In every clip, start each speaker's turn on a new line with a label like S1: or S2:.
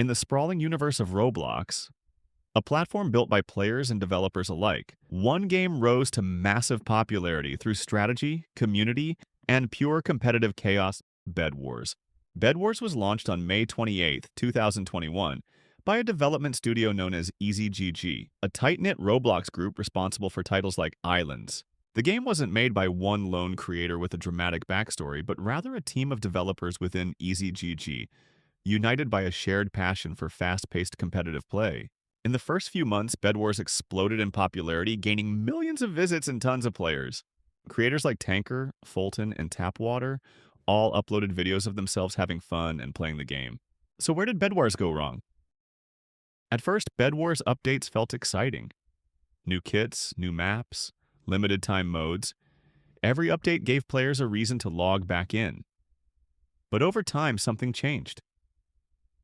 S1: In the sprawling universe of Roblox, a platform built by players and developers alike, one game rose to massive popularity through strategy, community, and pure competitive chaos: Bed Wars. Bed Wars was launched on May 28, 2021, by a development studio known as EasyGG, a tight-knit Roblox group responsible for titles like Islands. The game wasn't made by one lone creator with a dramatic backstory, but rather a team of developers within EasyGG, united by a shared passion for fast-paced competitive play. In the first few months, Bed Wars exploded in popularity, gaining millions of visits and tons of players. Creators like Tanker, Fulton, and Tapwater all uploaded videos of themselves having fun and playing the game. So where did Bed Wars go wrong? At first, Bed Wars updates felt exciting. New kits, new maps, limited time modes. Every update gave players a reason to log back in. But over time, something changed.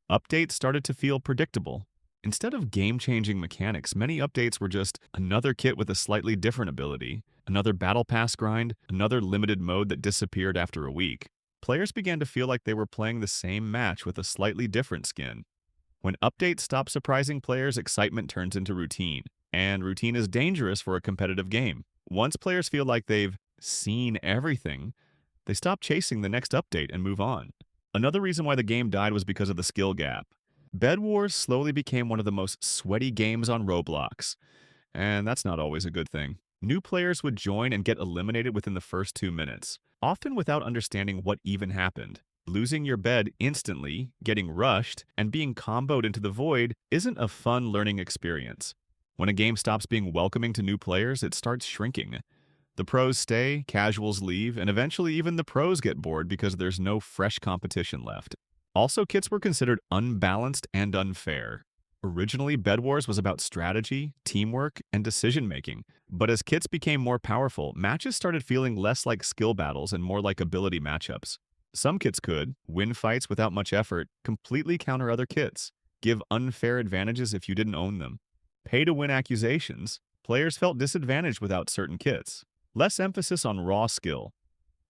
S1: Updates started to feel predictable. Instead of game-changing mechanics, many updates were just another kit with a slightly different ability, another battle pass grind, another limited mode that disappeared after a week. Players began to feel like they were playing the same match with a slightly different skin. When updates stop surprising players, excitement turns into routine, and routine is dangerous for a competitive game. Once players feel like they've seen everything, they stop chasing the next update and move on. Another reason why the game died was because of the skill gap. Bed Wars slowly became one of the most sweaty games on Roblox, and that's not always a good thing. New players would join and get eliminated within the first 2 minutes, often without understanding what even happened. Losing your bed instantly, getting rushed, and being comboed into the void isn't a fun learning experience. When a game stops being welcoming to new players, it starts shrinking. The pros stay, casuals leave, and eventually even the pros get bored because there's no fresh competition left. Also, kits were considered unbalanced and unfair. Originally, Bed Wars was about strategy, teamwork, and decision-making. But as kits became more powerful, matches started feeling less like skill battles and more like ability matchups. Some kits could win fights without much effort, completely counter other kits, give unfair advantages if you didn't own them. Pay-to-win accusations, players felt disadvantaged without certain kits. Less emphasis on raw skill.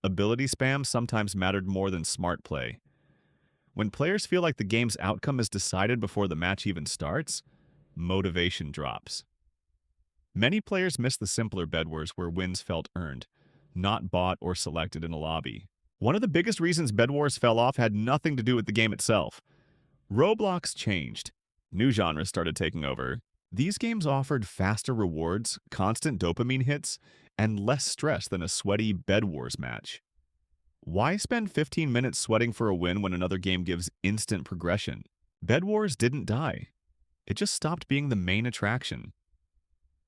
S1: Ability spam sometimes mattered more than smart play. When players feel like the game's outcome is decided before the match even starts, motivation drops. Many players miss the simpler Bed Wars where wins felt earned, not bought or selected in a lobby. One of the biggest reasons Bed Wars fell off had nothing to do with the game itself. Roblox changed. New genres started taking over. These games offered faster rewards, constant dopamine hits, and less stress than a sweaty Bed Wars match. Why spend 15 minutes sweating for a win when another game gives instant progression? Bed Wars didn't die. It just stopped being the main attraction.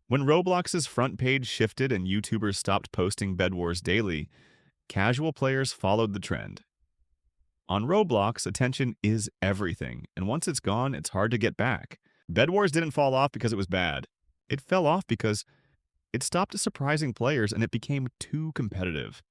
S1: When Roblox's front page shifted and YouTubers stopped posting Bed Wars daily, casual players followed the trend. On Roblox, attention is everything, and once it's gone, it's hard to get back. Bed Wars didn't fall off because it was bad. It fell off because it stopped surprising players and it became too competitive.